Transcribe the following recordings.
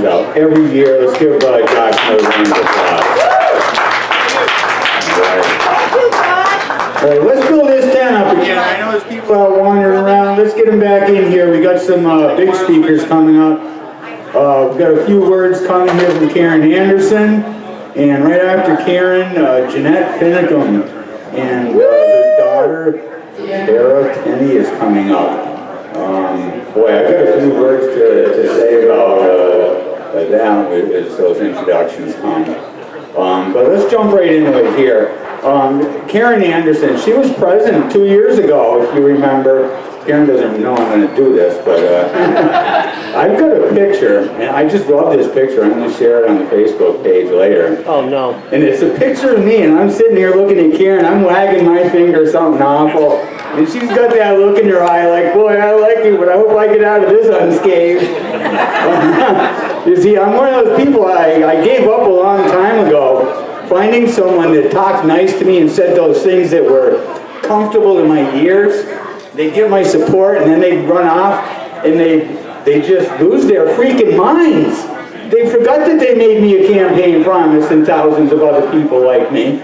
comes out every year. Let's give Josh another round of applause. All right, let's fill this tent up again. I know there's people out wandering around. Let's get them back in here. We got some big speakers coming up. We've got a few words coming here from Karen Anderson. And right after Karen, Jeanette Finicum. And her daughter, Tara Penny, is coming up. Boy, I've got a few words to say about them as those introductions come. But let's jump right into it here. Karen Anderson, she was president 2 years ago, if you remember. Karen doesn't know I'm going to do this, but I've got a picture, and I just love this picture. I'm going to share it on the Facebook page later. Oh, no. And it's a picture of me, and I'm sitting here looking at Karen. I'm wagging my finger, something awful. And she's got that look in her eye like, boy, I like you, but I hope I get out of this unscathed. You see, I'm one of those people, I gave up a long time ago, finding someone that talked nice to me and said those things that were comfortable in my ears. They'd give my support, and then they'd run off, and they just lose their freaking minds. They forgot that they made me a campaign promise and thousands of other people like me.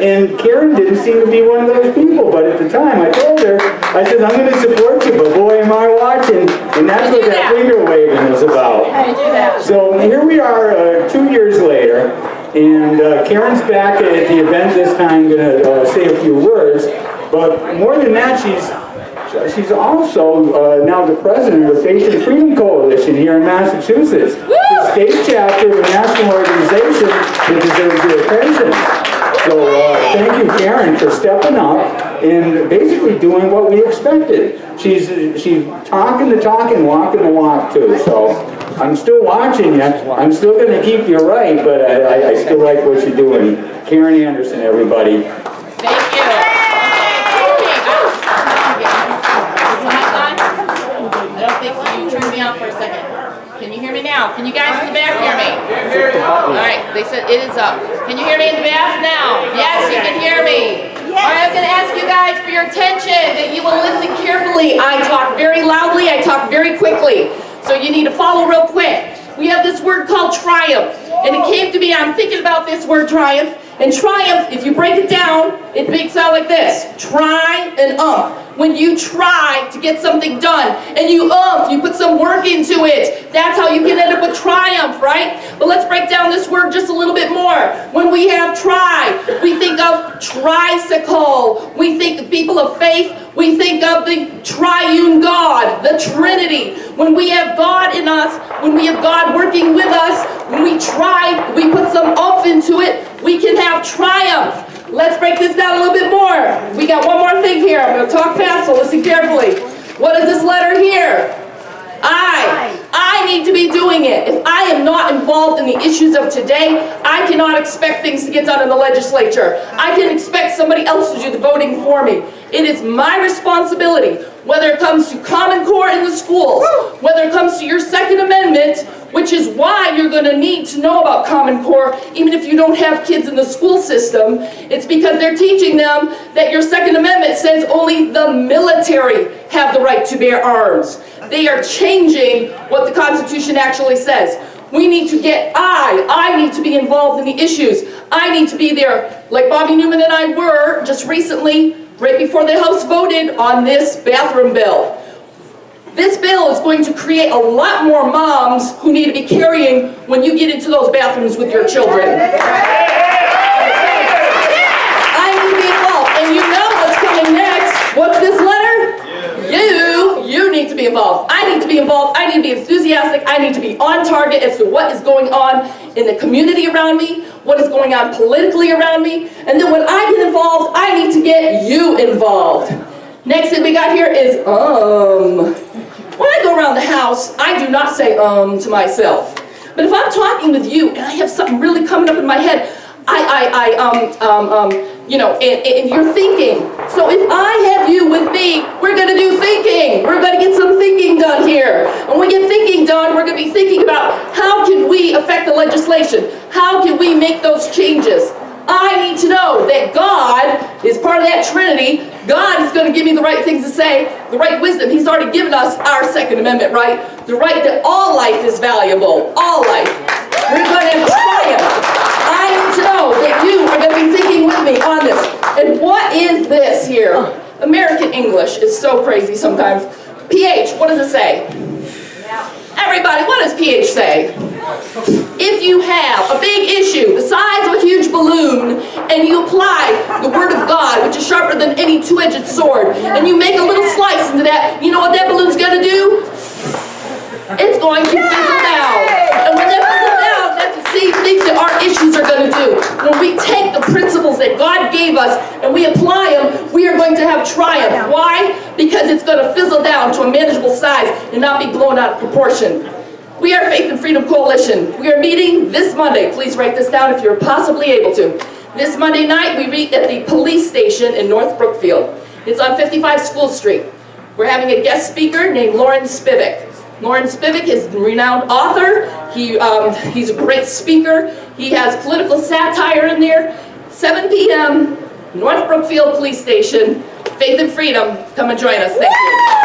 And Karen didn't seem to be one of those people, but at the time I told her, I said, I'm going to support you, but boy, am I watching. And that's what that finger waving is about. I do that. So here we are 2 years later, and Karen's back at the event this time, going to say a few words. But more than that, she's also now the president of the Faith and Freedom Coalition here in Massachusetts. The state chapter of a national organization that deserves your attention. So thank you, Karen, for stepping up and basically doing what we expected. She's talking the talk and walking the walk too. So I'm still watching you. I'm still going to keep you right, but I still like what you're doing. Karen Anderson, everybody. Thank you. I don't think you turned me off for a second. Can you hear me now? Can you guys in the back hear me? All right, they said it is up. Can you hear me in the back now? Yes, you can hear me. All right, I'm going to ask you guys for your attention, that you will listen carefully. I talk very loudly, I talk very quickly. So you need to follow real quick. We have this word called triumph. And it came to me, I'm thinking about this word triumph. And triumph, if you break it down, it makes out like this. Try and When you try to get something done and you put some work into it, that's how you can end up with triumph, right? But let's break down this word just a little bit more. When we have try, we think of tricycle. We think of people of faith. We think of the triune God, the Trinity. When we have God in us, when we have God working with us, when we try, we put some oomph into it, we can have triumph. Let's break this down a little bit more. We got one more thing here. I'm going to talk fast, so listen carefully. What is this letter here? I need to be doing it. If I am not involved in the issues of today, I cannot expect things to get done in the legislature. I can expect somebody else to do the voting for me. It is my responsibility, whether it comes to Common Core in the schools, whether it comes to your Second Amendment, which is why you're going to need to know about Common Core, even if you don't have kids in the school system. It's because they're teaching them that your Second Amendment says only the military have the right to bear arms. They are changing what the Constitution actually says. We need to get, I need to be involved in the issues. I need to be there, like Bobby Newman and I were just recently, right before the House voted on this bathroom bill. This bill is going to create a lot more moms who need to be carrying when you get into those bathrooms with your children. I need to be involved, and you know what's coming next. What's this letter? You need to be involved. I need to be involved. I need to be enthusiastic. I need to be on target as to what is going on in the community around me, what is going on politically around me, and then when I get involved, I need to get you involved. Next thing we got here is When I go around the house, I do not say to myself. But if I'm talking with you and I have something really coming up in my head, and you're thinking. So if I have you with me, we're going to do thinking. We're going to get some thinking done here. And when we get thinking done, we're going to be thinking about how can we affect the legislation? How can we make those changes? I need to know that God is part of that Trinity. God is going to give me the right things to say, the right wisdom. He's already given us our Second Amendment right, the right that all life is valuable, all life. We're going to have triumph. I need to know that you are going to be thinking with me on this. And what is this here? American English is so crazy sometimes. PH, what does it say? Everybody, what does PH say? If you have a big issue the size of a huge balloon and you apply the Word of God, which is sharper than any two-edged sword, and you make a little slice into that, you know what that balloon's going to do? It's going to fizzle down. And when that fizzles down, that's the same thing that our issues are going to do. When we take the principles that God gave us and we apply them, we are going to have triumph. Why? Because it's going to fizzle down to a manageable size and not be blown out of proportion. We are Faith and Freedom Coalition. We are meeting this Monday. Please write this down if you're possibly able to. This Monday night, we meet at the police station in North Brookfield. It's on 55 School Street. We're having a guest speaker named Lauren Spivak. Lauren Spivak is a renowned author. He's a great speaker. He has political satire in there. 7 p.m., North Brookfield Police Station. Faith and Freedom. Come and join us. Thank you.